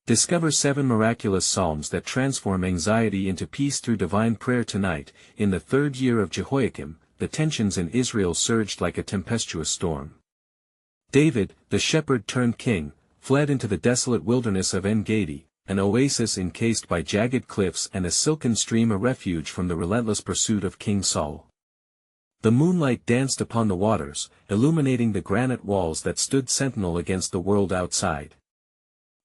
Discover 7 miraculous psalms that transform anxiety into peace through divine prayer tonight. In the 3rd year of Jehoiakim, the tensions in Israel surged like a tempestuous storm. David, the shepherd turned king, fled into the desolate wilderness of En-Gedi, an oasis encased by jagged cliffs and a silken stream, a refuge from the relentless pursuit of King Saul. The moonlight danced upon the waters, illuminating the granite walls that stood sentinel against the world outside.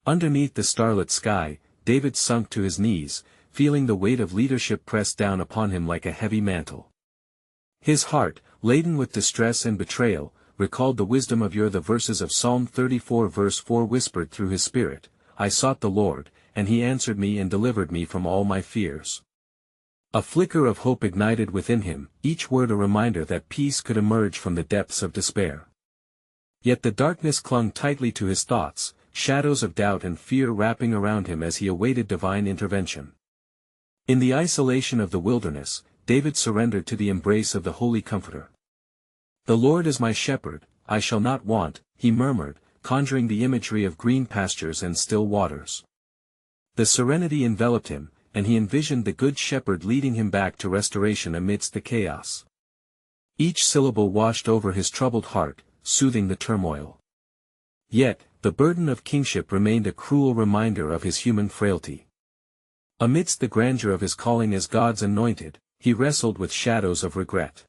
Underneath the starlit sky, David sunk to his knees, feeling the weight of leadership pressed down upon him like a heavy mantle. His heart, laden with distress and betrayal, recalled the wisdom of the verses of Psalm 34 verse 4 whispered through his spirit, "I sought the Lord, and he answered me and delivered me from all my fears." A flicker of hope ignited within him, each word a reminder that peace could emerge from the depths of despair. Yet the darkness clung tightly to his thoughts, shadows of doubt and fear wrapping around him as he awaited divine intervention. In the isolation of the wilderness, David surrendered to the embrace of the Holy Comforter. "The Lord is my shepherd, I shall not want," he murmured, conjuring the imagery of green pastures and still waters. The serenity enveloped him, and he envisioned the Good Shepherd leading him back to restoration amidst the chaos. Each syllable washed over his troubled heart, soothing the turmoil. Yet, the burden of kingship remained a cruel reminder of his human frailty. Amidst the grandeur of his calling as God's anointed, he wrestled with shadows of regret.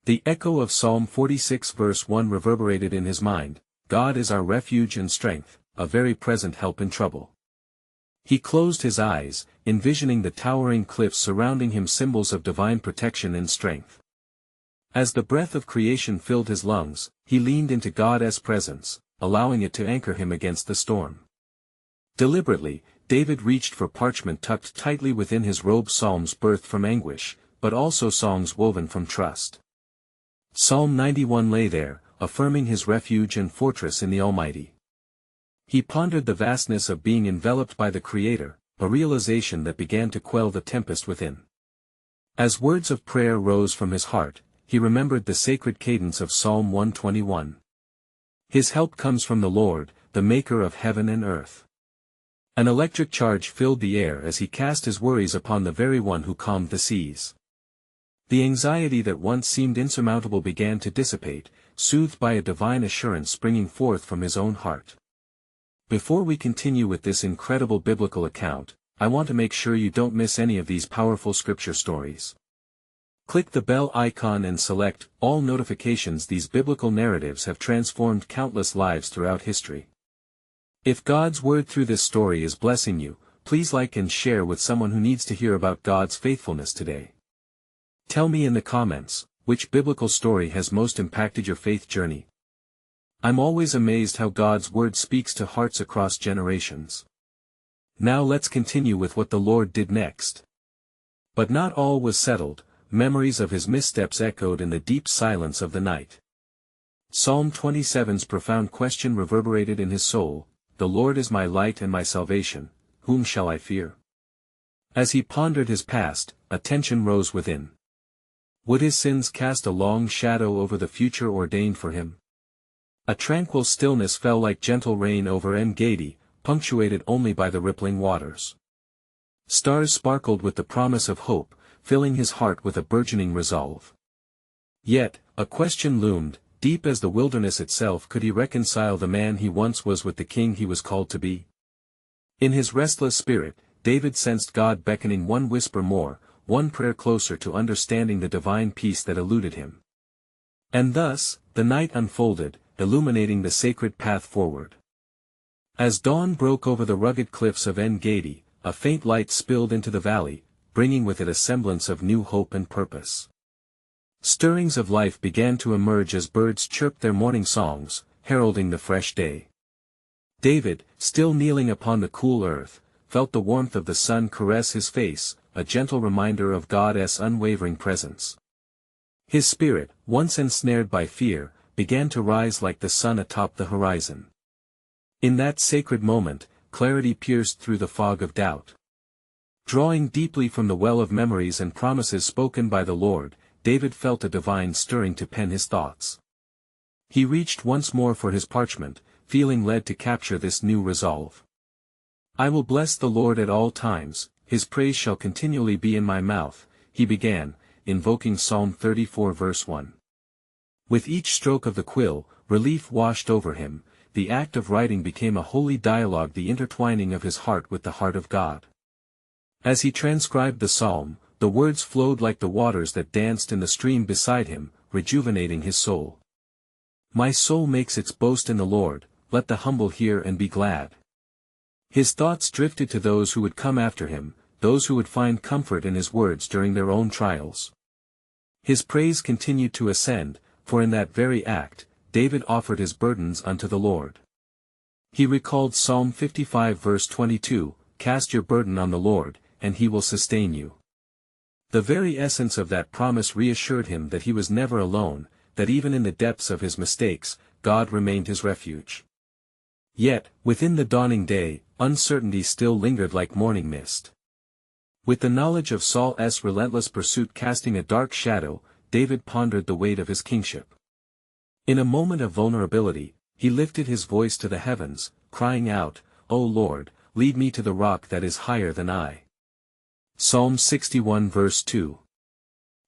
The echo of Psalm 46 verse 1 reverberated in his mind, "God is our refuge and strength, a very present help in trouble." He closed his eyes, envisioning the towering cliffs surrounding him, symbols of divine protection and strength. As the breath of creation filled his lungs, he leaned into God's presence, allowing it to anchor him against the storm. Deliberately, David reached for parchment tucked tightly within his robe, psalms birthed from anguish, but also songs woven from trust. Psalm 91 lay there, affirming his refuge and fortress in the Almighty. He pondered the vastness of being enveloped by the Creator, a realization that began to quell the tempest within. As words of prayer rose from his heart, he remembered the sacred cadence of Psalm 121. "His help comes from the Lord, the Maker of heaven and earth." An electric charge filled the air as he cast his worries upon the very one who calmed the seas. The anxiety that once seemed insurmountable began to dissipate, soothed by a divine assurance springing forth from his own heart. Before we continue with this incredible biblical account, I want to make sure you don't miss any of these powerful scripture stories. Click the bell icon and select all notifications. These biblical narratives have transformed countless lives throughout history. If God's word through this story is blessing you, please like and share with someone who needs to hear about God's faithfulness today. Tell me in the comments, which biblical story has most impacted your faith journey? I'm always amazed how God's word speaks to hearts across generations. Now let's continue with what the Lord did next. But not all was settled. Memories of his missteps echoed in the deep silence of the night. Psalm 27's profound question reverberated in his soul, "The Lord is my light and my salvation, whom shall I fear?" As he pondered his past, a tension rose within. Would his sins cast a long shadow over the future ordained for him? A tranquil stillness fell like gentle rain over En-Gedi, punctuated only by the rippling waters. Stars sparkled with the promise of hope, filling his heart with a burgeoning resolve. Yet, a question loomed, deep as the wilderness itself: could he reconcile the man he once was with the king he was called to be? In his restless spirit, David sensed God beckoning, one whisper more, one prayer closer to understanding the divine peace that eluded him. And thus, the night unfolded, illuminating the sacred path forward. As dawn broke over the rugged cliffs of En-Gedi, a faint light spilled into the valley, bringing with it a semblance of new hope and purpose. Stirrings of life began to emerge as birds chirped their morning songs, heralding the fresh day. David, still kneeling upon the cool earth, felt the warmth of the sun caress his face, a gentle reminder of God's unwavering presence. His spirit, once ensnared by fear, began to rise like the sun atop the horizon. In that sacred moment, clarity pierced through the fog of doubt. Drawing deeply from the well of memories and promises spoken by the Lord, David felt a divine stirring to pen his thoughts. He reached once more for his parchment, feeling led to capture this new resolve. I will bless the Lord at all times, his praise shall continually be in my mouth, he began, invoking Psalm 34 verse 1. With each stroke of the quill, relief washed over him, the act of writing became a holy dialogue, the intertwining of his heart with the heart of God. As he transcribed the psalm, the words flowed like the waters that danced in the stream beside him, rejuvenating his soul. My soul makes its boast in the Lord, let the humble hear and be glad. His thoughts drifted to those who would come after him, those who would find comfort in his words during their own trials. His praise continued to ascend, for in that very act, David offered his burdens unto the Lord. He recalled Psalm 55 verse 22, cast your burden on the Lord, and he will sustain you. The very essence of that promise reassured him that he was never alone, that even in the depths of his mistakes, God remained his refuge. Yet, within the dawning day, uncertainty still lingered like morning mist. With the knowledge of Saul's relentless pursuit casting a dark shadow, David pondered the weight of his kingship. In a moment of vulnerability, he lifted his voice to the heavens, crying out, O Lord, lead me to the rock that is higher than I. Psalm 61 verse 2.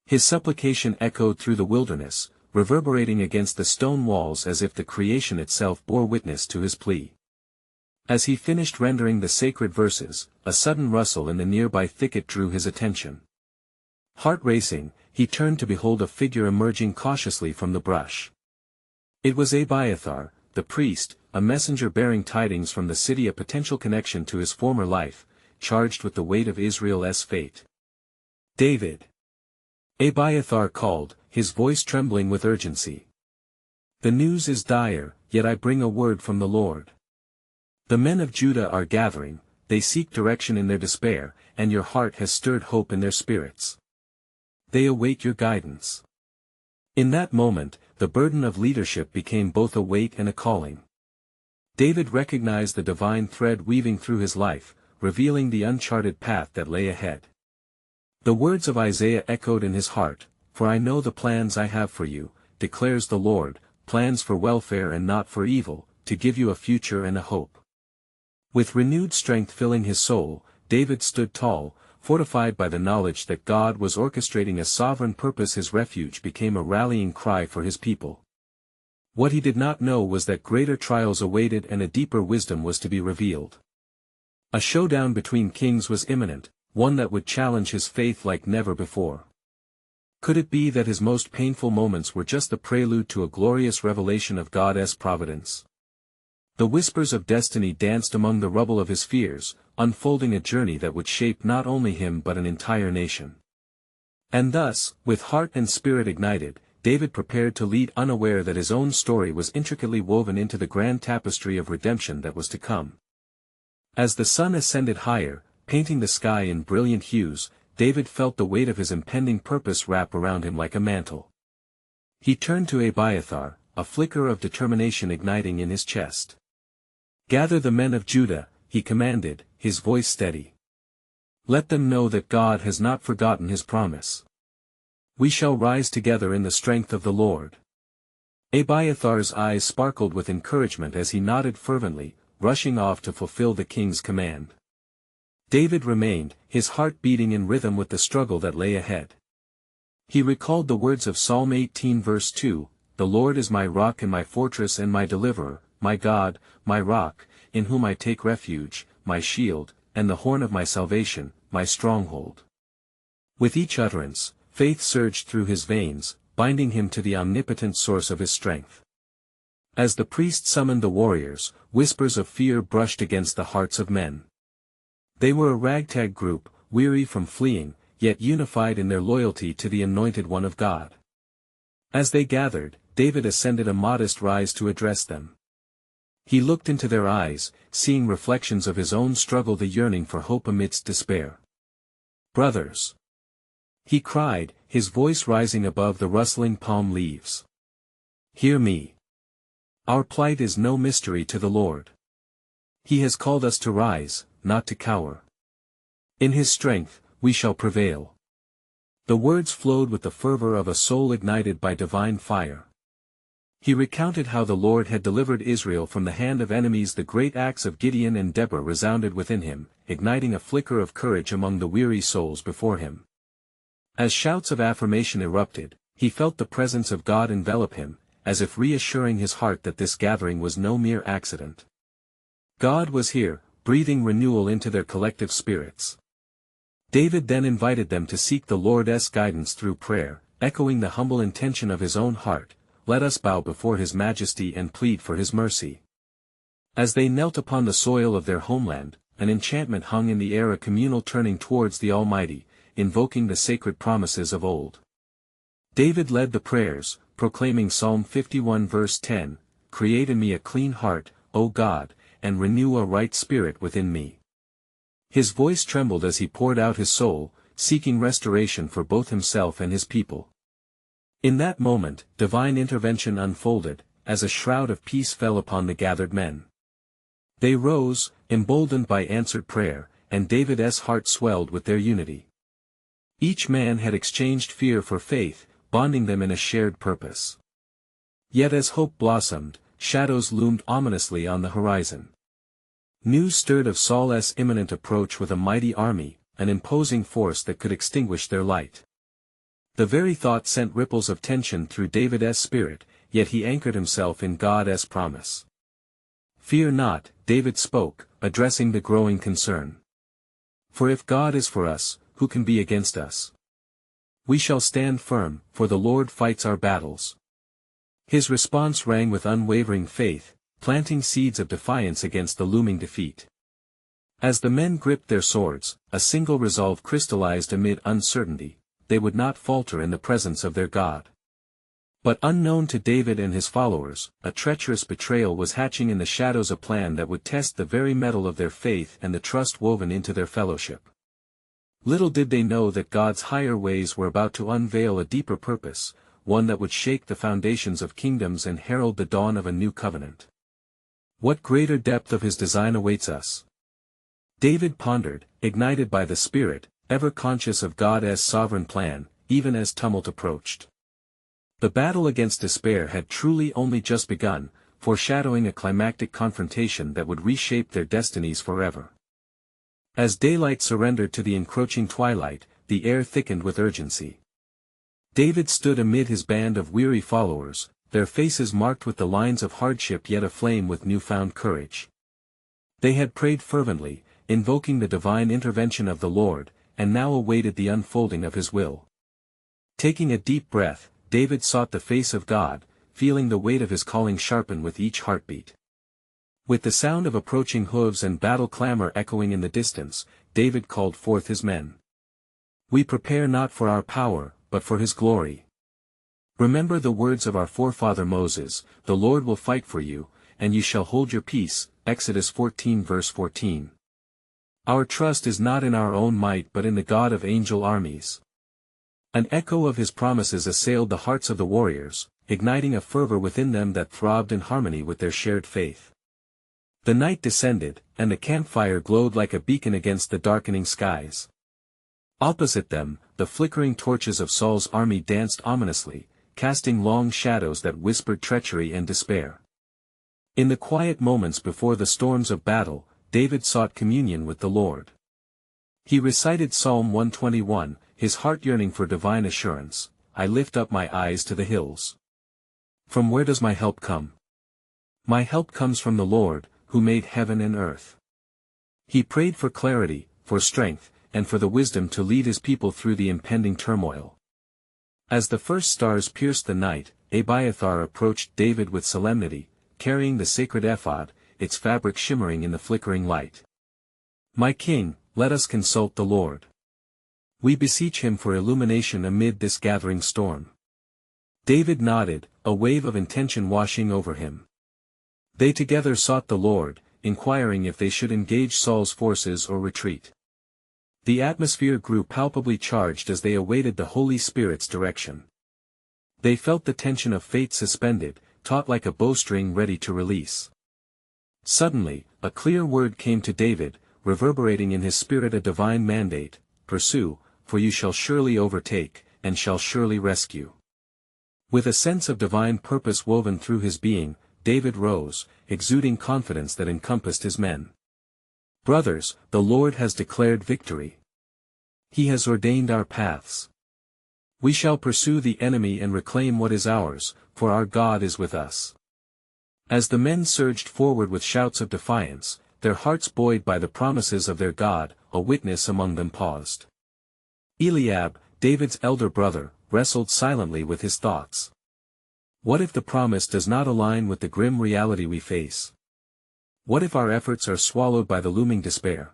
His supplication echoed through the wilderness, reverberating against the stone walls as if the creation itself bore witness to his plea. As he finished rendering the sacred verses, a sudden rustle in the nearby thicket drew his attention. Heart racing, he turned to behold a figure emerging cautiously from the brush. It was Abiathar, the priest, a messenger bearing tidings from the city, a potential connection to his former life, charged with the weight of Israel's fate. David. Abiathar called, his voice trembling with urgency. The news is dire, yet I bring a word from the Lord. The men of Judah are gathering, they seek direction in their despair, and your heart has stirred hope in their spirits. They await your guidance. In that moment, the burden of leadership became both a weight and a calling. David recognized the divine thread weaving through his life, revealing the uncharted path that lay ahead. The words of Isaiah echoed in his heart, for I know the plans I have for you, declares the Lord, plans for welfare and not for evil, to give you a future and a hope. With renewed strength filling his soul, David stood tall, fortified by the knowledge that God was orchestrating a sovereign purpose. His refuge became a rallying cry for his people. What he did not know was that greater trials awaited and a deeper wisdom was to be revealed. A showdown between kings was imminent, one that would challenge his faith like never before. Could it be that his most painful moments were just the prelude to a glorious revelation of God's providence? The whispers of destiny danced among the rubble of his fears, unfolding a journey that would shape not only him but an entire nation. And thus, with heart and spirit ignited, David prepared to lead, unaware that his own story was intricately woven into the grand tapestry of redemption that was to come. As the sun ascended higher, painting the sky in brilliant hues, David felt the weight of his impending purpose wrap around him like a mantle. He turned to Abiathar, a flicker of determination igniting in his chest. Gather the men of Judah, he commanded, his voice steady. Let them know that God has not forgotten his promise. We shall rise together in the strength of the Lord. Abiathar's eyes sparkled with encouragement as he nodded fervently, rushing off to fulfill the king's command. David remained, his heart beating in rhythm with the struggle that lay ahead. He recalled the words of Psalm 18 verse 2, The Lord is my rock and my fortress and my deliverer, my God, my rock, in whom I take refuge, my shield, and the horn of my salvation, my stronghold. With each utterance, faith surged through his veins, binding him to the omnipotent source of his strength. As the priest summoned the warriors, whispers of fear brushed against the hearts of men. They were a ragtag group, weary from fleeing, yet unified in their loyalty to the Anointed One of God. As they gathered, David ascended a modest rise to address them. He looked into their eyes, seeing reflections of his own struggle, the yearning for hope amidst despair. Brothers! He cried, his voice rising above the rustling palm leaves. Hear me. Our plight is no mystery to the Lord. He has called us to rise, not to cower. In his strength, we shall prevail. The words flowed with the fervor of a soul ignited by divine fire. He recounted how the Lord had delivered Israel from the hand of enemies. The great acts of Gideon and Deborah resounded within him, igniting a flicker of courage among the weary souls before him. As shouts of affirmation erupted, he felt the presence of God envelop him, as if reassuring his heart that this gathering was no mere accident. God was here, breathing renewal into their collective spirits. David then invited them to seek the Lord's guidance through prayer, echoing the humble intention of his own heart, "Let us bow before his majesty and plead for his mercy." As they knelt upon the soil of their homeland, an enchantment hung in the air, a communal turning towards the Almighty, invoking the sacred promises of old. David led the prayers, proclaiming Psalm 51 verse 10, "Create in me a clean heart, O God, and renew a right spirit within me." His voice trembled as he poured out his soul, seeking restoration for both himself and his people. In that moment, divine intervention unfolded, as a shroud of peace fell upon the gathered men. They rose, emboldened by answered prayer, and David's heart swelled with their unity. Each man had exchanged fear for faith, bonding them in a shared purpose. Yet as hope blossomed, shadows loomed ominously on the horizon. News stirred of Saul's imminent approach with a mighty army, an imposing force that could extinguish their light. The very thought sent ripples of tension through David's spirit, yet he anchored himself in God's promise. "Fear not," David spoke, addressing the growing concern. "For if God is for us, who can be against us? We shall stand firm, for the Lord fights our battles." His response rang with unwavering faith, planting seeds of defiance against the looming defeat. As the men gripped their swords, a single resolve crystallized amid uncertainty: they would not falter in the presence of their God. But unknown to David and his followers, a treacherous betrayal was hatching in the shadows, a plan that would test the very metal of their faith and the trust woven into their fellowship. Little did they know that God's higher ways were about to unveil a deeper purpose, one that would shake the foundations of kingdoms and herald the dawn of a new covenant. What greater depth of his design awaits us? David pondered, ignited by the Spirit, ever conscious of God's sovereign plan, even as tumult approached. The battle against despair had truly only just begun, foreshadowing a climactic confrontation that would reshape their destinies forever. As daylight surrendered to the encroaching twilight, the air thickened with urgency. David stood amid his band of weary followers, their faces marked with the lines of hardship yet aflame with newfound courage. They had prayed fervently, invoking the divine intervention of the Lord, and now awaited the unfolding of his will. Taking a deep breath, David sought the face of God, feeling the weight of his calling sharpen with each heartbeat. With the sound of approaching hooves and battle clamor echoing in the distance, David called forth his men. "We prepare not for our power, but for his glory. Remember the words of our forefather Moses, the Lord will fight for you, and you shall hold your peace." Exodus 14 verse 14. "Our trust is not in our own might but in the God of angel armies." An echo of his promises assailed the hearts of the warriors, igniting a fervor within them that throbbed in harmony with their shared faith. The night descended, and the campfire glowed like a beacon against the darkening skies. Opposite them, the flickering torches of Saul's army danced ominously, casting long shadows that whispered treachery and despair. In the quiet moments before the storms of battle, David sought communion with the Lord. He recited Psalm 121, his heart yearning for divine assurance: "I lift up my eyes to the hills. From where does my help come? My help comes from the Lord, who made heaven and earth." He prayed for clarity, for strength, and for the wisdom to lead his people through the impending turmoil. As the first stars pierced the night, Abiathar approached David with solemnity, carrying the sacred ephod, its fabric shimmering in the flickering light. "My king, let us consult the Lord. We beseech him for illumination amid this gathering storm." David nodded, a wave of intention washing over him. They together sought the Lord, inquiring if they should engage Saul's forces or retreat. The atmosphere grew palpably charged as they awaited the Holy Spirit's direction. They felt the tension of fate suspended, taut like a bowstring ready to release. Suddenly, a clear word came to David, reverberating in his spirit a divine mandate: "Pursue, for you shall surely overtake, and shall surely rescue." With a sense of divine purpose woven through his being, David rose, exuding confidence that encompassed his men. "Brothers, the Lord has declared victory. He has ordained our paths. We shall pursue the enemy and reclaim what is ours, for our God is with us." As the men surged forward with shouts of defiance, their hearts buoyed by the promises of their God, a witness among them paused. Eliab, David's elder brother, wrestled silently with his thoughts. What if the promise does not align with the grim reality we face? What if our efforts are swallowed by the looming despair?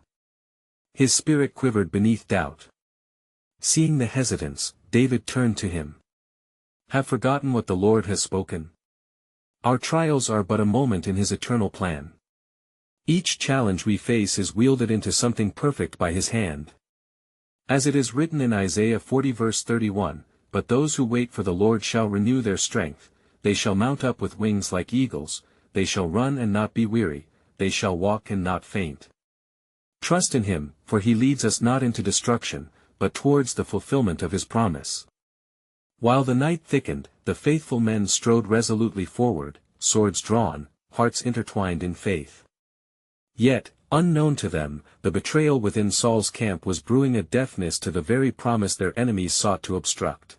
His spirit quivered beneath doubt. Seeing the hesitance, David turned to him. "Have forgotten what the Lord has spoken? Our trials are but a moment in his eternal plan. Each challenge we face is wielded into something perfect by his hand. As it is written in Isaiah 40 verse 31, but those who wait for the Lord shall renew their strength, they shall mount up with wings like eagles, they shall run and not be weary, they shall walk and not faint. Trust in him, for he leads us not into destruction, but towards the fulfillment of his promise." While the night thickened, the faithful men strode resolutely forward, swords drawn, hearts intertwined in faith. Yet, unknown to them, the betrayal within Saul's camp was brewing a deafness to the very promise their enemies sought to obstruct.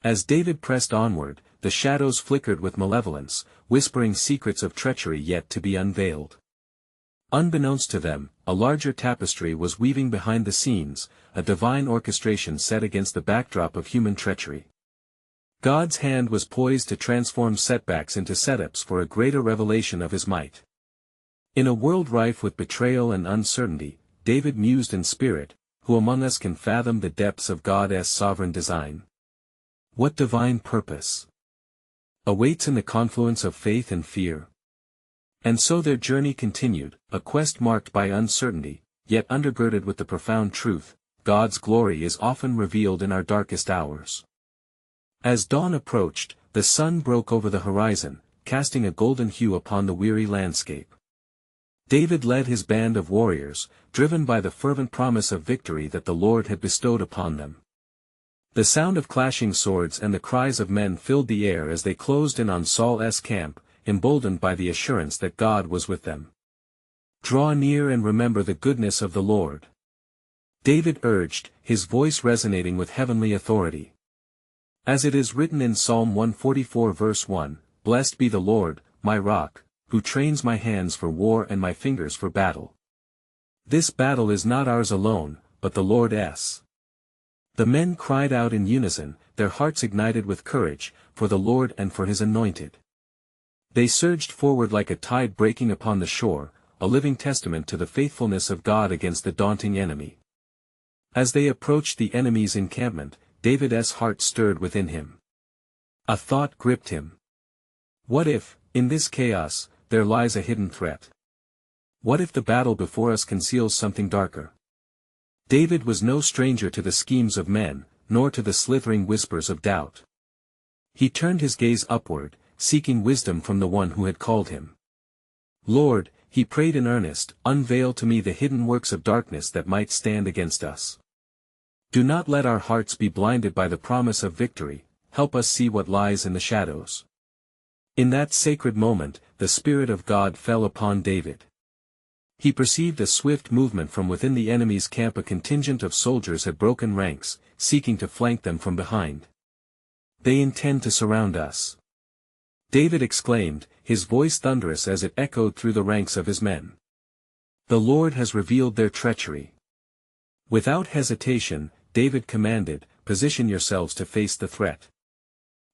As David pressed onward, the shadows flickered with malevolence, whispering secrets of treachery yet to be unveiled. Unbeknownst to them, a larger tapestry was weaving behind the scenes, a divine orchestration set against the backdrop of human treachery. God's hand was poised to transform setbacks into setups for a greater revelation of his might. In a world rife with betrayal and uncertainty, David mused in spirit, who among us can fathom the depths of God's sovereign design? What divine purpose awaits in the confluence of faith and fear? And so their journey continued, a quest marked by uncertainty, yet undergirded with the profound truth, God's glory is often revealed in our darkest hours. As dawn approached, the sun broke over the horizon, casting a golden hue upon the weary landscape. David led his band of warriors, driven by the fervent promise of victory that the Lord had bestowed upon them. The sound of clashing swords and the cries of men filled the air as they closed in on Saul's camp, emboldened by the assurance that God was with them. "Draw near and remember the goodness of the Lord," David urged, his voice resonating with heavenly authority. As it is written in Psalm 144 verse 1, "Blessed be the Lord, my rock, who trains my hands for war and my fingers for battle. This battle is not ours alone, but the Lord's." The men cried out in unison, their hearts ignited with courage, for the Lord and for his anointed. They surged forward like a tide breaking upon the shore, a living testament to the faithfulness of God against the daunting enemy. As they approached the enemy's encampment, David's heart stirred within him. A thought gripped him. What if, in this chaos, there lies a hidden threat? What if the battle before us conceals something darker? David was no stranger to the schemes of men, nor to the slithering whispers of doubt. He turned his gaze upward, seeking wisdom from the one who had called him. "Lord," he prayed in earnest, "unveil to me the hidden works of darkness that might stand against us. Do not let our hearts be blinded by the promise of victory, help us see what lies in the shadows." In that sacred moment, the Spirit of God fell upon David. He perceived a swift movement from within the enemy's camp. A contingent of soldiers had broken ranks, seeking to flank them from behind. "They intend to surround us," David exclaimed, his voice thunderous as it echoed through the ranks of his men. "The Lord has revealed their treachery." Without hesitation, David commanded, "Position yourselves to face the threat.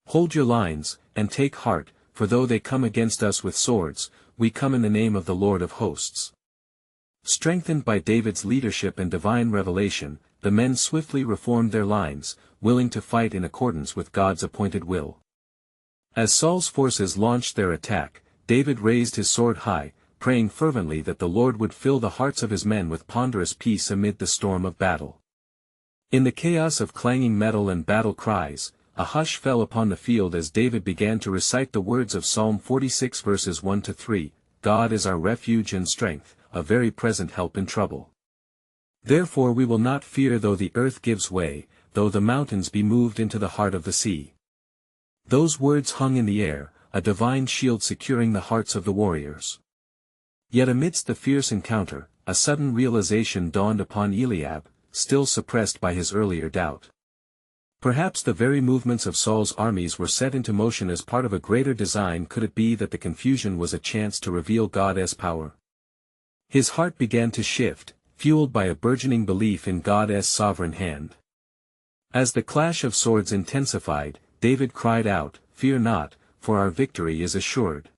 Hold your lines, and take heart, for though they come against us with swords, we come in the name of the Lord of hosts." Strengthened by David's leadership and divine revelation, the men swiftly reformed their lines, willing to fight in accordance with God's appointed will. As Saul's forces launched their attack, David raised his sword high, praying fervently that the Lord would fill the hearts of his men with ponderous peace amid the storm of battle. In the chaos of clanging metal and battle cries, a hush fell upon the field as David began to recite the words of Psalm 46 verses 1 to 3, "God is our refuge and strength, a very present help in trouble. Therefore we will not fear though the earth gives way, though the mountains be moved into the heart of the sea. Those words hung in the air, a divine shield securing the hearts of the warriors. Yet amidst the fierce encounter, a sudden realization dawned upon Eliab, still suppressed by his earlier doubt. Perhaps the very movements of Saul's armies were set into motion as part of a greater design. Could it be that the confusion was a chance to reveal God's power? His heart began to shift, fueled by a burgeoning belief in God's sovereign hand. As the clash of swords intensified, David cried out, "Fear not, for our victory is assured.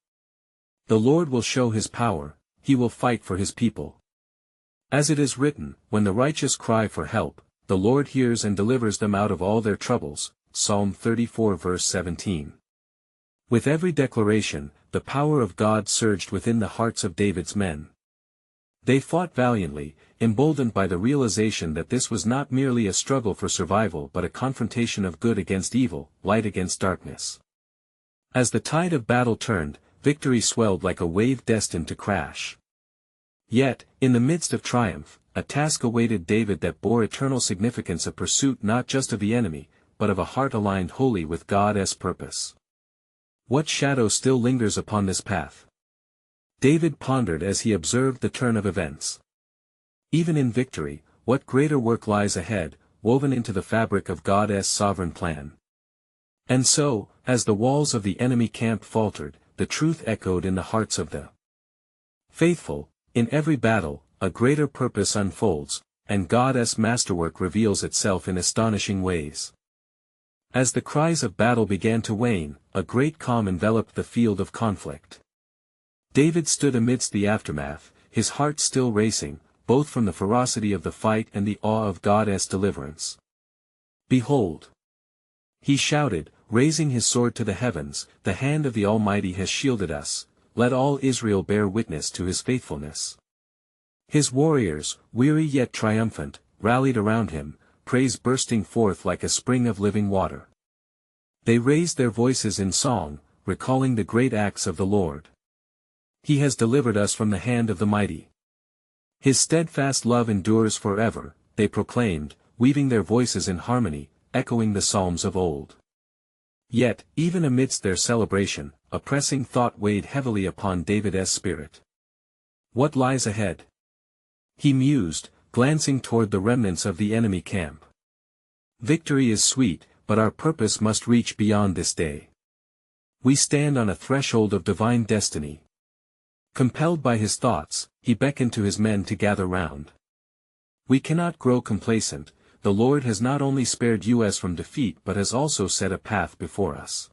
The Lord will show his power, he will fight for his people. As it is written, when the righteous cry for help, the Lord hears and delivers them out of all their troubles." Psalm 34 verse 17. With every declaration, the power of God surged within the hearts of David's men. They fought valiantly, emboldened by the realization that this was not merely a struggle for survival but a confrontation of good against evil, light against darkness. As the tide of battle turned, victory swelled like a wave destined to crash. Yet, in the midst of triumph, a task awaited David that bore eternal significance: a pursuit not just of the enemy, but of a heart aligned wholly with God's purpose. What shadow still lingers upon this path? David pondered as he observed the turn of events. Even in victory, what greater work lies ahead, woven into the fabric of God's sovereign plan? And so, as the walls of the enemy camp faltered, the truth echoed in the hearts of the faithful: in every battle, a greater purpose unfolds, and God's masterwork reveals itself in astonishing ways. As the cries of battle began to wane, a great calm enveloped the field of conflict. David stood amidst the aftermath, his heart still racing, both from the ferocity of the fight and the awe of God's deliverance. "Behold!" he shouted, raising his sword to the heavens, "the hand of the Almighty has shielded us, let all Israel bear witness to his faithfulness." His warriors, weary yet triumphant, rallied around him, praise bursting forth like a spring of living water. They raised their voices in song, recalling the great acts of the Lord. "He has delivered us from the hand of the mighty. His steadfast love endures forever," they proclaimed, weaving their voices in harmony, echoing the psalms of old. Yet, even amidst their celebration, a pressing thought weighed heavily upon David's spirit. What lies ahead? He mused, glancing toward the remnants of the enemy camp. Victory is sweet, but our purpose must reach beyond this day. We stand on a threshold of divine destiny. Compelled by his thoughts, he beckoned to his men to gather round. We cannot grow complacent. The Lord has not only spared us from defeat but has also set a path before us.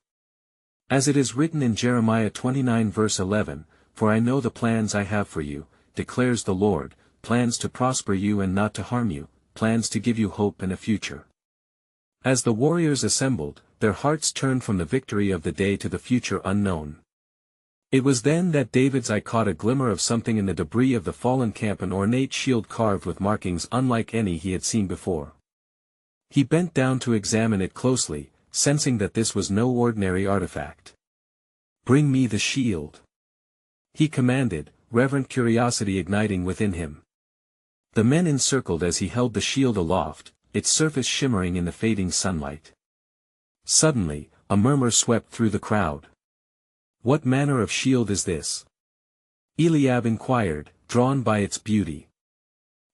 As it is written in Jeremiah 29 verse 11, "For I know the plans I have for you, declares the Lord, plans to prosper you and not to harm you, plans to give you hope and a future." As the warriors assembled, their hearts turned from the victory of the day to the future unknown. It was then that David's eye caught a glimmer of something in the debris of the fallen camp: an ornate shield carved with markings unlike any he had seen before. He bent down to examine it closely, sensing that this was no ordinary artifact. "Bring me the shield," he commanded, reverent curiosity igniting within him. The men encircled as he held the shield aloft, its surface shimmering in the fading sunlight. Suddenly, a murmur swept through the crowd. "What manner of shield is this?" Eliab inquired, drawn by its beauty.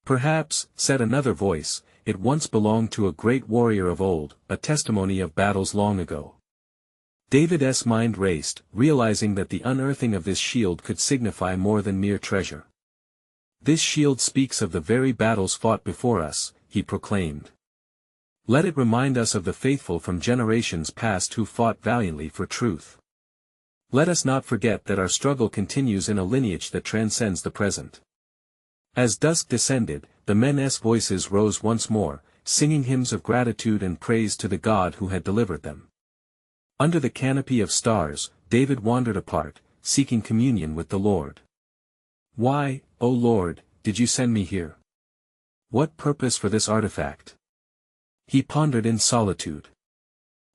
"Perhaps," said another voice, "it once belonged to a great warrior of old, a testimony of battles long ago." David's mind raced, realizing that the unearthing of this shield could signify more than mere treasure. "This shield speaks of the very battles fought before us," he proclaimed. "Let it remind us of the faithful from generations past who fought valiantly for truth. Let us not forget that our struggle continues in a lineage that transcends the present." As dusk descended, the men's voices rose once more, singing hymns of gratitude and praise to the God who had delivered them. Under the canopy of stars, David wandered apart, seeking communion with the Lord. "Why, O Lord, did you send me here? What purpose for this artifact?" he pondered in solitude.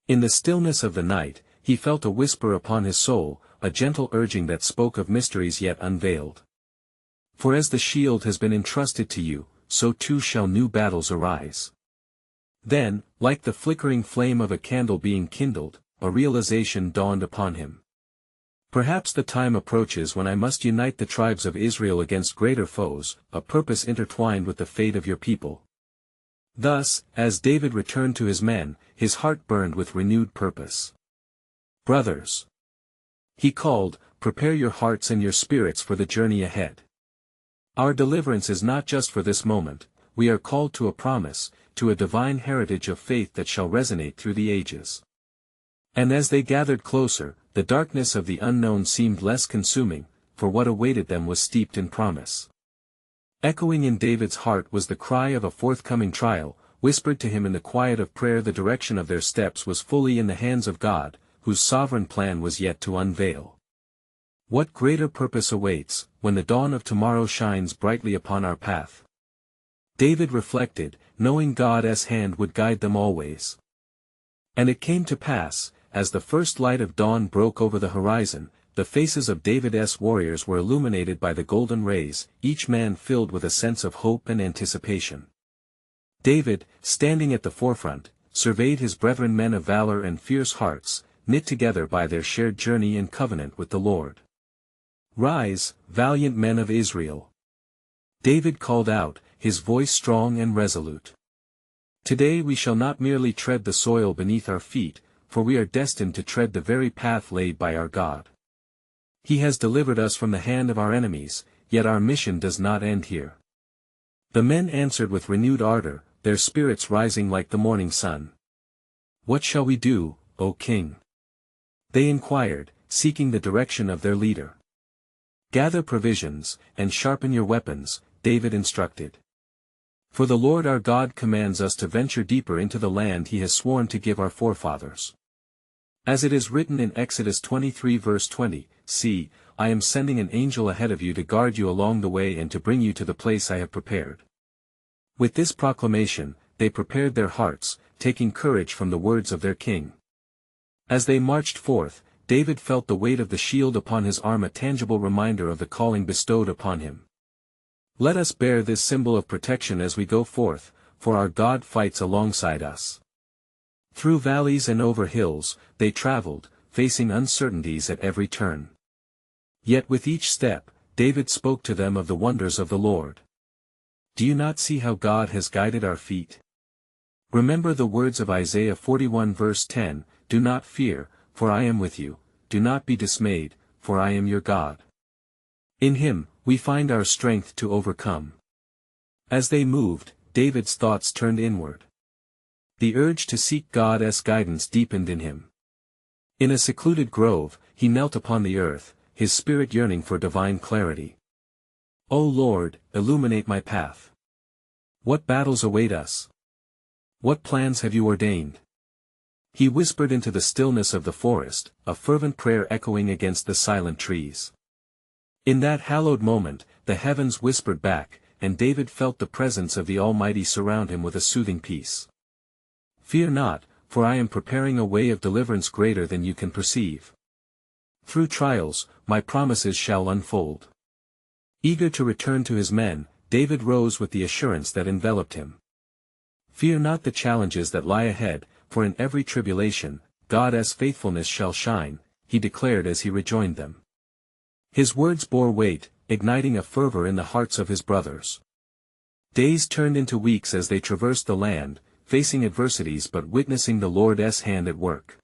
In the stillness of the night, he felt a whisper upon his soul, a gentle urging that spoke of mysteries yet unveiled. "For as the shield has been entrusted to you, so too shall new battles arise." Then, like the flickering flame of a candle being kindled, a realization dawned upon him. Perhaps the time approaches when I must unite the tribes of Israel against greater foes, a purpose intertwined with the fate of your people. Thus, as David returned to his men, his heart burned with renewed purpose. Brothers, he called, prepare your hearts and your spirits for the journey ahead. Our deliverance is not just for this moment, we are called to a promise, to a divine heritage of faith that shall resonate through the ages. And as they gathered closer, the darkness of the unknown seemed less consuming, for what awaited them was steeped in promise. Echoing in David's heart was the cry of a forthcoming trial, whispered to him in the quiet of prayer. The direction of their steps was fully in the hands of God, whose sovereign plan was yet to unveil. What greater purpose awaits, when the dawn of tomorrow shines brightly upon our path? David reflected, knowing God's hand would guide them always. And it came to pass, as the first light of dawn broke over the horizon, the faces of David's warriors were illuminated by the golden rays, each man filled with a sense of hope and anticipation. David, standing at the forefront, surveyed his brethren, men of valor and fierce hearts, knit together by their shared journey and covenant with the Lord. Rise, valiant men of Israel! David called out, his voice strong and resolute. Today we shall not merely tread the soil beneath our feet, for we are destined to tread the very path laid by our God. He has delivered us from the hand of our enemies, yet our mission does not end here. The men answered with renewed ardor, their spirits rising like the morning sun. What shall we do, O king? They inquired, seeking the direction of their leader. Gather provisions, and sharpen your weapons, David instructed. For the Lord our God commands us to venture deeper into the land he has sworn to give our forefathers. As it is written in Exodus 23 verse 20, See, I am sending an angel ahead of you to guard you along the way and to bring you to the place I have prepared. With this proclamation, they prepared their hearts, taking courage from the words of their king. As they marched forth, David felt the weight of the shield upon his arm, a tangible reminder of the calling bestowed upon him. Let us bear this symbol of protection as we go forth, for our God fights alongside us. Through valleys and over hills, they traveled, facing uncertainties at every turn. Yet with each step, David spoke to them of the wonders of the Lord. Do you not see how God has guided our feet? Remember the words of Isaiah 41 verse 10, Do not fear, for I am with you, do not be dismayed, for I am your God. In him, we find our strength to overcome. As they moved, David's thoughts turned inward. The urge to seek God's guidance deepened in him. In a secluded grove, he knelt upon the earth, his spirit yearning for divine clarity. O Lord, illuminate my path. What battles await us? What plans have you ordained? He whispered into the stillness of the forest, a fervent prayer echoing against the silent trees. In that hallowed moment, the heavens whispered back, and David felt the presence of the Almighty surround him with a soothing peace. Fear not, for I am preparing a way of deliverance greater than you can perceive. Through trials, my promises shall unfold. Eager to return to his men, David rose with the assurance that enveloped him. Fear not the challenges that lie ahead, for in every tribulation, God's faithfulness shall shine, he declared as he rejoined them. His words bore weight, igniting a fervor in the hearts of his brothers. Days turned into weeks as they traversed the land, facing adversities but witnessing the Lord's hand at work.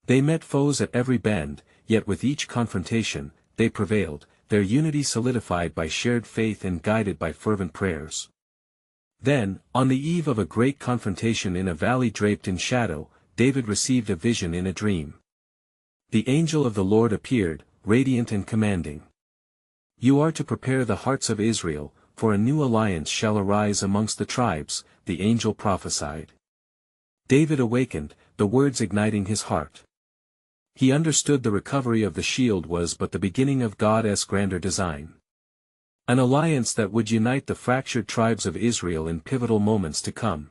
They met foes at every bend, yet with each confrontation, they prevailed, their unity solidified by shared faith and guided by fervent prayers. Then, on the eve of a great confrontation in a valley draped in shadow, David received a vision in a dream. The angel of the Lord appeared, radiant and commanding. You are to prepare the hearts of Israel, for a new alliance shall arise amongst the tribes, the angel prophesied. David awakened, the words igniting his heart. He understood the recovery of the shield was but the beginning of God's grander design. An alliance that would unite the fractured tribes of Israel in pivotal moments to come.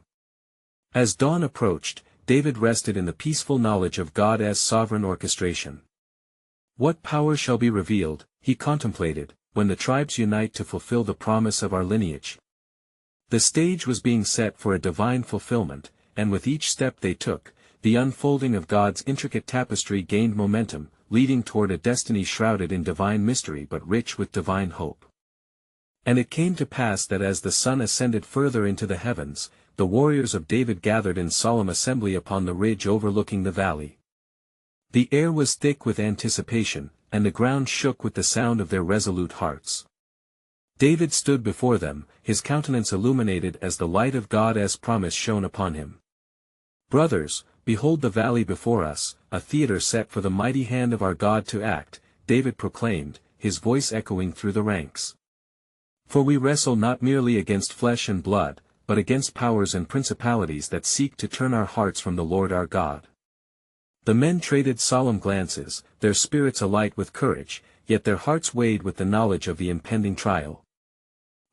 As dawn approached, David rested in the peaceful knowledge of God's sovereign orchestration. What power shall be revealed, he contemplated, when the tribes unite to fulfill the promise of our lineage? The stage was being set for a divine fulfillment, and with each step they took, the unfolding of God's intricate tapestry gained momentum, leading toward a destiny shrouded in divine mystery but rich with divine hope. And it came to pass that as the sun ascended further into the heavens, the warriors of David gathered in solemn assembly upon the ridge overlooking the valley. The air was thick with anticipation, and the ground shook with the sound of their resolute hearts. David stood before them, his countenance illuminated as the light of God's promise shone upon him. "Brothers, behold the valley before us, a theater set for the mighty hand of our God to act," David proclaimed, his voice echoing through the ranks. "For we wrestle not merely against flesh and blood, but against powers and principalities that seek to turn our hearts from the Lord our God." The men traded solemn glances, their spirits alight with courage, yet their hearts weighed with the knowledge of the impending trial.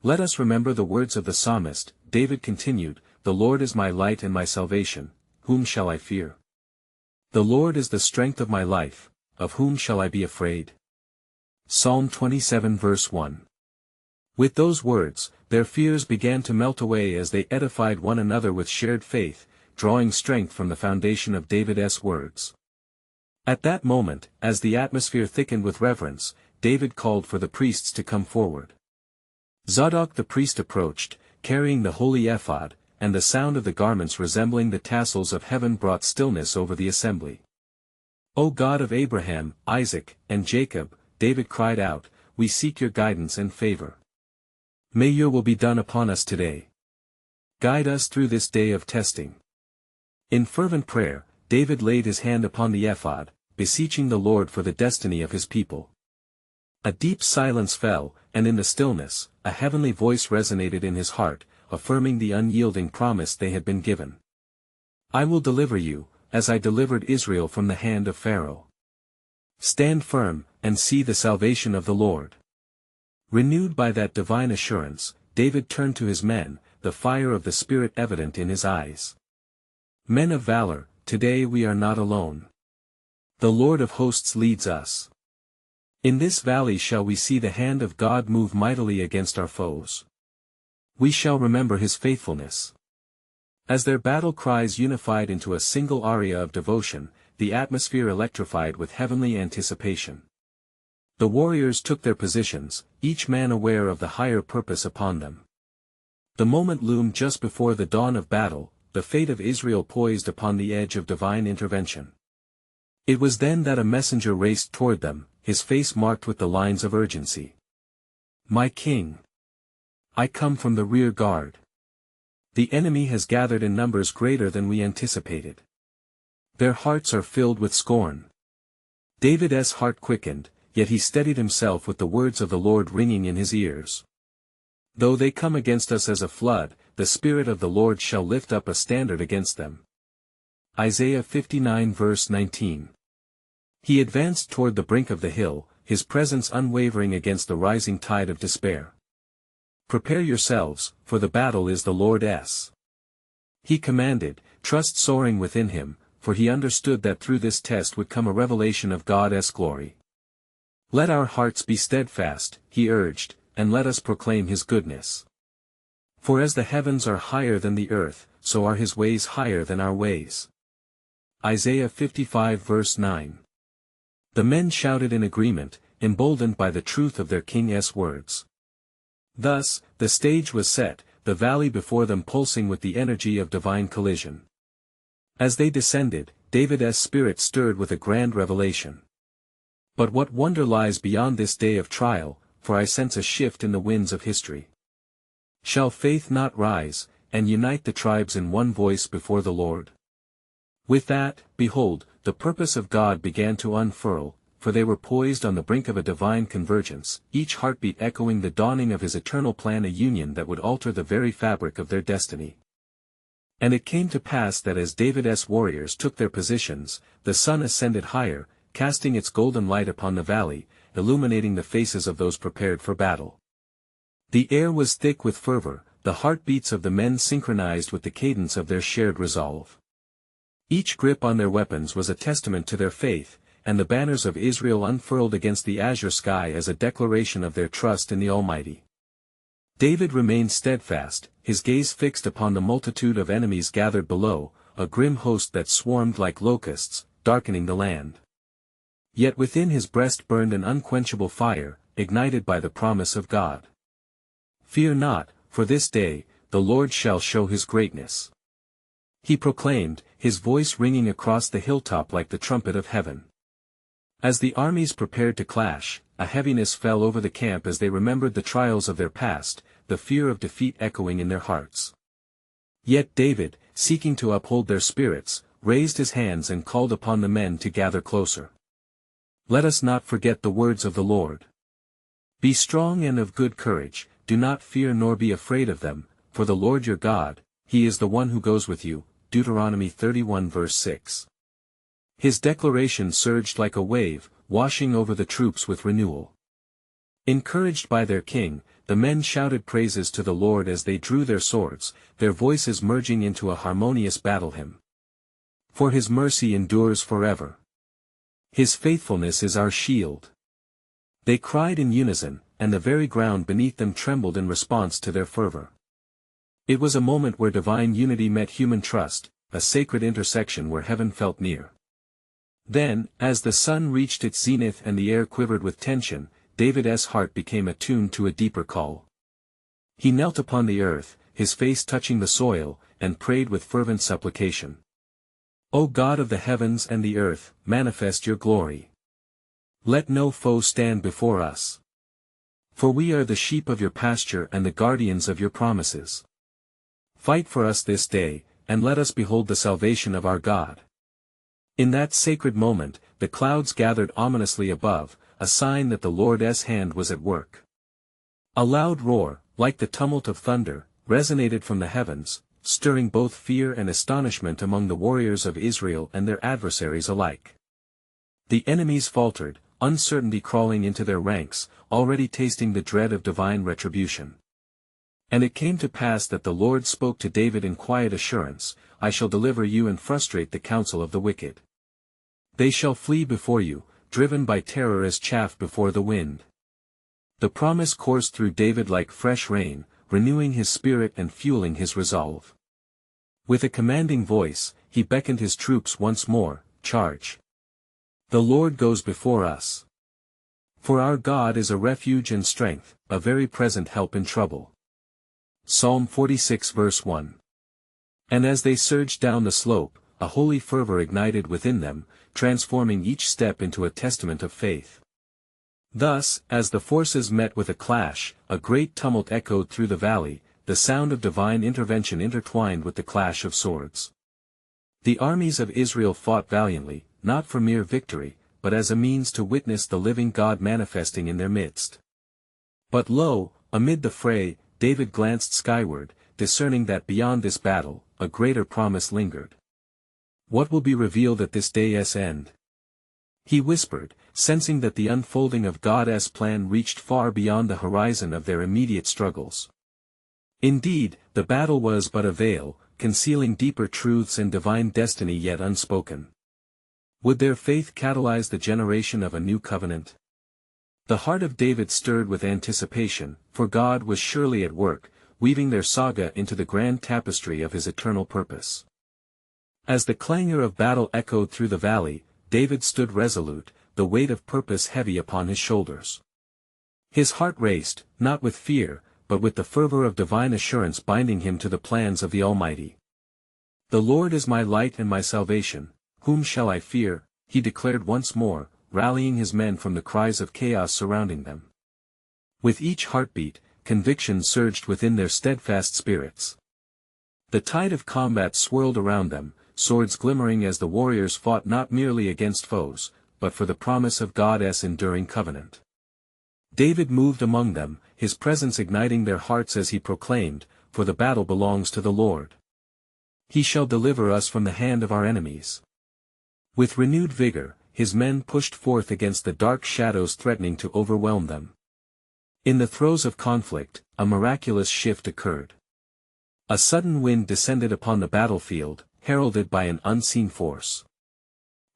"Let us remember the words of the psalmist," David continued, "The Lord is my light and my salvation, whom shall I fear? The Lord is the strength of my life, of whom shall I be afraid?" Psalm 27 verse 1. With those words, their fears began to melt away as they edified one another with shared faith, drawing strength from the foundation of David's words. At that moment, as the atmosphere thickened with reverence, David called for the priests to come forward. Zadok the priest approached, carrying the holy ephod, and the sound of the garments resembling the tassels of heaven brought stillness over the assembly. "O God of Abraham, Isaac, and Jacob," David cried out, "we seek your guidance and favor. May your will be done upon us today. Guide us through this day of testing." In fervent prayer, David laid his hand upon the ephod, beseeching the Lord for the destiny of his people. A deep silence fell, and in the stillness, a heavenly voice resonated in his heart, affirming the unyielding promise they had been given. "I will deliver you, as I delivered Israel from the hand of Pharaoh. Stand firm, and see the salvation of the Lord." Renewed by that divine assurance, David turned to his men, the fire of the Spirit evident in his eyes. "Men of valor, today we are not alone. The Lord of hosts leads us. In this valley shall we see the hand of God move mightily against our foes. We shall remember his faithfulness." As their battle cries unified into a single aria of devotion, the atmosphere electrified with heavenly anticipation. The warriors took their positions, each man aware of the higher purpose upon them. The moment loomed just before the dawn of battle, the fate of Israel poised upon the edge of divine intervention. It was then that a messenger raced toward them, his face marked with the lines of urgency. "My king, I come from the rear guard. The enemy has gathered in numbers greater than we anticipated. Their hearts are filled with scorn." David's heart quickened, yet he steadied himself with the words of the Lord ringing in his ears. "Though they come against us as a flood, the Spirit of the Lord shall lift up a standard against them." Isaiah 59 verse 19. He advanced toward the brink of the hill, his presence unwavering against the rising tide of despair. "Prepare yourselves, for the battle is the Lord's." He commanded, trust soaring within him, for he understood that through this test would come a revelation of God's glory. "Let our hearts be steadfast," he urged, "and let us proclaim his goodness. For as the heavens are higher than the earth, so are his ways higher than our ways." Isaiah 55 verse 9. The men shouted in agreement, emboldened by the truth of their king's words. Thus, the stage was set, the valley before them pulsing with the energy of divine collision. As they descended, David's spirit stirred with a grand revelation. But what wonder lies beyond this day of trial, for I sense a shift in the winds of history. Shall faith not rise, and unite the tribes in one voice before the Lord? With that, behold, the purpose of God began to unfurl, for they were poised on the brink of a divine convergence, each heartbeat echoing the dawning of his eternal plan, a union that would alter the very fabric of their destiny. And it came to pass that as David's warriors took their positions, the sun ascended higher, casting its golden light upon the valley, illuminating the faces of those prepared for battle. The air was thick with fervor, the heartbeats of the men synchronized with the cadence of their shared resolve. Each grip on their weapons was a testament to their faith, and the banners of Israel unfurled against the azure sky as a declaration of their trust in the Almighty. David remained steadfast, his gaze fixed upon the multitude of enemies gathered below, a grim host that swarmed like locusts, darkening the land. Yet within his breast burned an unquenchable fire, ignited by the promise of God. "Fear not, for this day, the Lord shall show his greatness," he proclaimed, his voice ringing across the hilltop like the trumpet of heaven. As the armies prepared to clash, a heaviness fell over the camp as they remembered the trials of their past, the fear of defeat echoing in their hearts. Yet David, seeking to uphold their spirits, raised his hands and called upon the men to gather closer. "Let us not forget the words of the Lord. Be strong and of good courage, do not fear nor be afraid of them, for the Lord your God, he is the one who goes with you." Deuteronomy 31 verse 6. His declaration surged like a wave, washing over the troops with renewal. Encouraged by their king, the men shouted praises to the Lord as they drew their swords, their voices merging into a harmonious battle hymn. "For his mercy endures forever. His faithfulness is our shield." They cried in unison, and the very ground beneath them trembled in response to their fervor. It was a moment where divine unity met human trust, a sacred intersection where heaven felt near. Then, as the sun reached its zenith and the air quivered with tension, David's heart became attuned to a deeper call. He knelt upon the earth, his face touching the soil, and prayed with fervent supplication. "O God of the heavens and the earth, manifest your glory. Let no foe stand before us. For we are the sheep of your pasture and the guardians of your promises. Fight for us this day, and let us behold the salvation of our God." In that sacred moment, the clouds gathered ominously above, a sign that the Lord's hand was at work. A loud roar, like the tumult of thunder, resonated from the heavens, stirring both fear and astonishment among the warriors of Israel and their adversaries alike. The enemies faltered, uncertainty crawling into their ranks, already tasting the dread of divine retribution. And it came to pass that the Lord spoke to David in quiet assurance, "I shall deliver you and frustrate the counsel of the wicked. They shall flee before you, driven by terror as chaff before the wind." The promise coursed through David like fresh rain, renewing his spirit and fueling his resolve. With a commanding voice, he beckoned his troops once more, "Charge! The Lord goes before us. For our God is a refuge and strength, a very present help in trouble." Psalm 46 verse 1. And as they surged down the slope, a holy fervor ignited within them, transforming each step into a testament of faith. Thus, as the forces met with a clash, a great tumult echoed through the valley, the sound of divine intervention intertwined with the clash of swords. The armies of Israel fought valiantly, not for mere victory, but as a means to witness the living God manifesting in their midst. But lo, amid the fray, David glanced skyward, discerning that beyond this battle, a greater promise lingered. What will be revealed at this day's end? He whispered, sensing that the unfolding of God's plan reached far beyond the horizon of their immediate struggles. Indeed, the battle was but a veil, concealing deeper truths and divine destiny yet unspoken. Would their faith catalyze the generation of a new covenant? The heart of David stirred with anticipation, for God was surely at work, weaving their saga into the grand tapestry of his eternal purpose. As the clangor of battle echoed through the valley, David stood resolute, the weight of purpose heavy upon his shoulders. His heart raced, not with fear, but with the fervor of divine assurance binding him to the plans of the Almighty. "The Lord is my light and my salvation, whom shall I fear?" he declared once more, rallying his men from the cries of chaos surrounding them. With each heartbeat, conviction surged within their steadfast spirits. The tide of combat swirled around them, swords glimmering as the warriors fought not merely against foes, but for the promise of God's enduring covenant. David moved among them, his presence igniting their hearts as he proclaimed, "For the battle belongs to the Lord. He shall deliver us from the hand of our enemies." With renewed vigor, his men pushed forth against the dark shadows threatening to overwhelm them. In the throes of conflict, a miraculous shift occurred. A sudden wind descended upon the battlefield, heralded by an unseen force.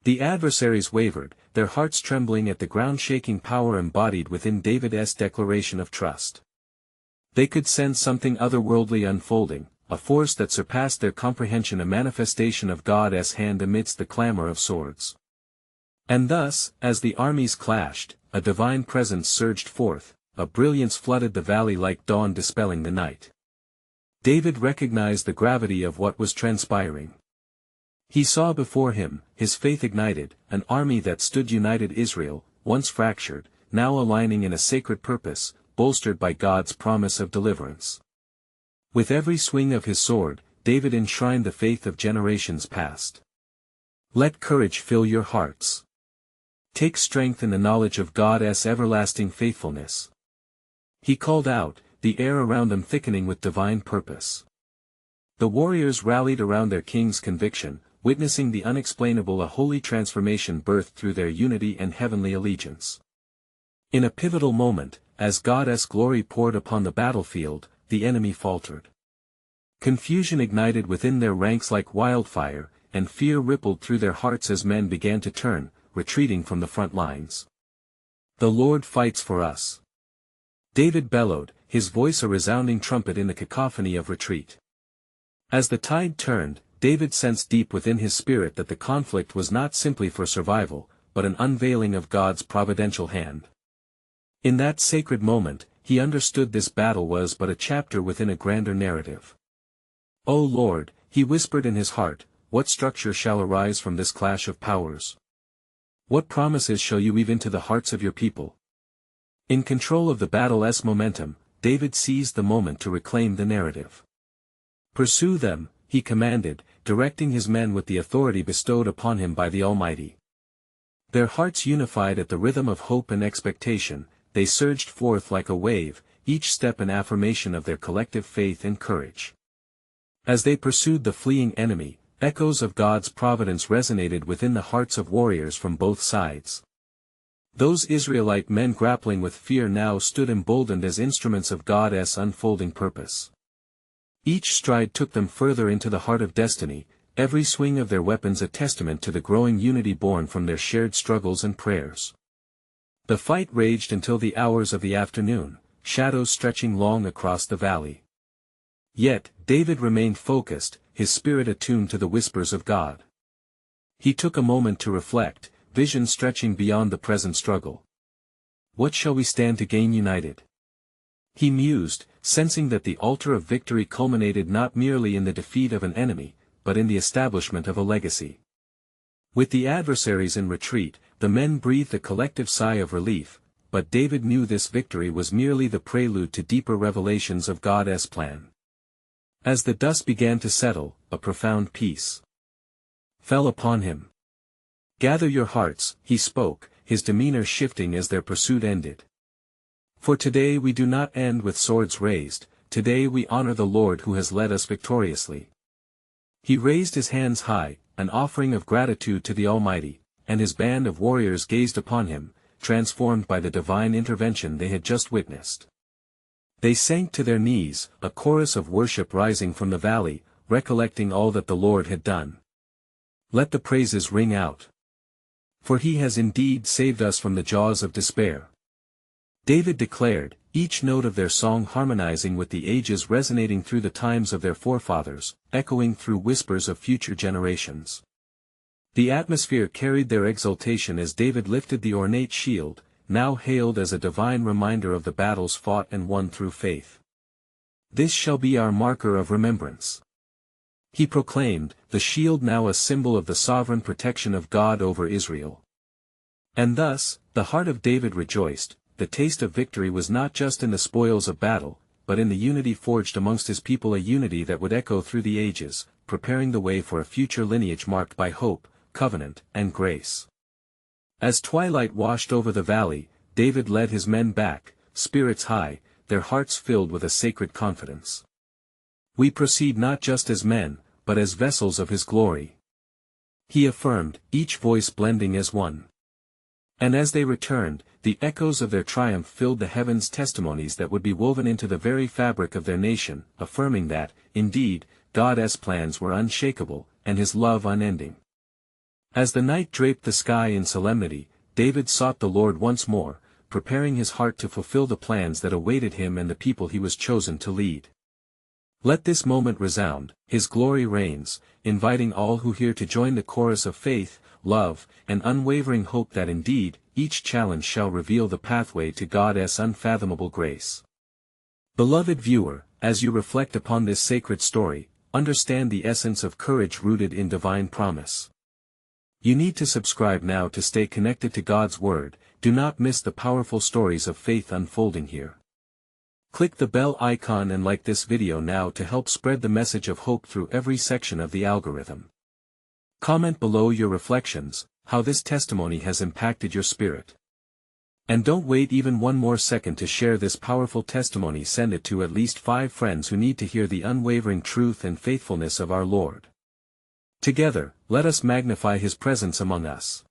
The adversaries wavered, their hearts trembling at the ground-shaking power embodied within David's declaration of trust. They could sense something otherworldly unfolding, a force that surpassed their comprehension, a manifestation of God's hand amidst the clamor of swords. And thus, as the armies clashed, a divine presence surged forth, a brilliance flooded the valley like dawn dispelling the night. David recognized the gravity of what was transpiring. He saw before him, his faith ignited, an army that stood united, Israel, once fractured, now aligning in a sacred purpose, bolstered by God's promise of deliverance. With every swing of his sword, David enshrined the faith of generations past. Let courage fill your hearts. Take strength in the knowledge of God's everlasting faithfulness. He called out, the air around them thickening with divine purpose. The warriors rallied around their king's conviction, witnessing the unexplainable, a holy transformation birthed through their unity and heavenly allegiance. In a pivotal moment, as God's glory poured upon the battlefield, the enemy faltered. Confusion ignited within their ranks like wildfire, and fear rippled through their hearts as men began to turn, retreating from the front lines. The Lord fights for us. David bellowed, his voice a resounding trumpet in the cacophony of retreat. As the tide turned, David sensed deep within his spirit that the conflict was not simply for survival, but an unveiling of God's providential hand. In that sacred moment, he understood this battle was but a chapter within a grander narrative. "O Lord," he whispered in his heart, "what structure shall arise from this clash of powers? What promises shall you weave into the hearts of your people?" In control of the battle's momentum, David seized the moment to reclaim the narrative. "Pursue them," he commanded, directing his men with the authority bestowed upon him by the Almighty. Their hearts unified at the rhythm of hope and expectation, they surged forth like a wave, each step an affirmation of their collective faith and courage. As they pursued the fleeing enemy, echoes of God's providence resonated within the hearts of warriors from both sides. Those Israelite men grappling with fear now stood emboldened as instruments of God's unfolding purpose. Each stride took them further into the heart of destiny, every swing of their weapons a testament to the growing unity born from their shared struggles and prayers. The fight raged until the hours of the afternoon, shadows stretching long across the valley. Yet, David remained focused, his spirit attuned to the whispers of God. He took a moment to reflect, vision stretching beyond the present struggle. What shall we stand to gain united? He mused, sensing that the altar of victory culminated not merely in the defeat of an enemy, but in the establishment of a legacy. With the adversaries in retreat, the men breathed a collective sigh of relief, but David knew this victory was merely the prelude to deeper revelations of God's plan. As the dust began to settle, a profound peace fell upon him. "Gather your hearts," he spoke, his demeanor shifting as their pursuit ended. "For today we do not end with swords raised, today we honor the Lord who has led us victoriously." He raised his hands high, an offering of gratitude to the Almighty, and his band of warriors gazed upon him, transformed by the divine intervention they had just witnessed. They sank to their knees, a chorus of worship rising from the valley, recollecting all that the Lord had done. Let the praises ring out. For he has indeed saved us from the jaws of despair. David declared, each note of their song harmonizing with the ages, resonating through the times of their forefathers, echoing through whispers of future generations. The atmosphere carried their exultation as David lifted the ornate shield, now hailed as a divine reminder of the battles fought and won through faith. "This shall be our marker of remembrance," he proclaimed, the shield now a symbol of the sovereign protection of God over Israel. And thus, the heart of David rejoiced. The taste of victory was not just in the spoils of battle, but in the unity forged amongst his people, a unity that would echo through the ages, preparing the way for a future lineage marked by hope, covenant, and grace. As twilight washed over the valley, David led his men back, spirits high, their hearts filled with a sacred confidence. "We proceed not just as men, but as vessels of his glory," he affirmed, each voice blending as one. And as they returned, the echoes of their triumph filled the heavens, testimonies that would be woven into the very fabric of their nation, affirming that, indeed, God's plans were unshakable, and his love unending. As the night draped the sky in solemnity, David sought the Lord once more, preparing his heart to fulfill the plans that awaited him and the people he was chosen to lead. Let this moment resound, His glory reigns, inviting all who hear to join the chorus of faith, love, and unwavering hope that indeed, each challenge shall reveal the pathway to God's unfathomable grace. Beloved viewer, as you reflect upon this sacred story, understand the essence of courage rooted in divine promise. You need to subscribe now to stay connected to God's Word. Do not miss the powerful stories of faith unfolding here. Click the bell icon and like this video now to help spread the message of hope through every section of the algorithm. Comment below your reflections, how this testimony has impacted your spirit. And don't wait even one more second to share this powerful testimony. Send it to at least 5 friends who need to hear the unwavering truth and faithfulness of our Lord. Together, let us magnify His presence among us.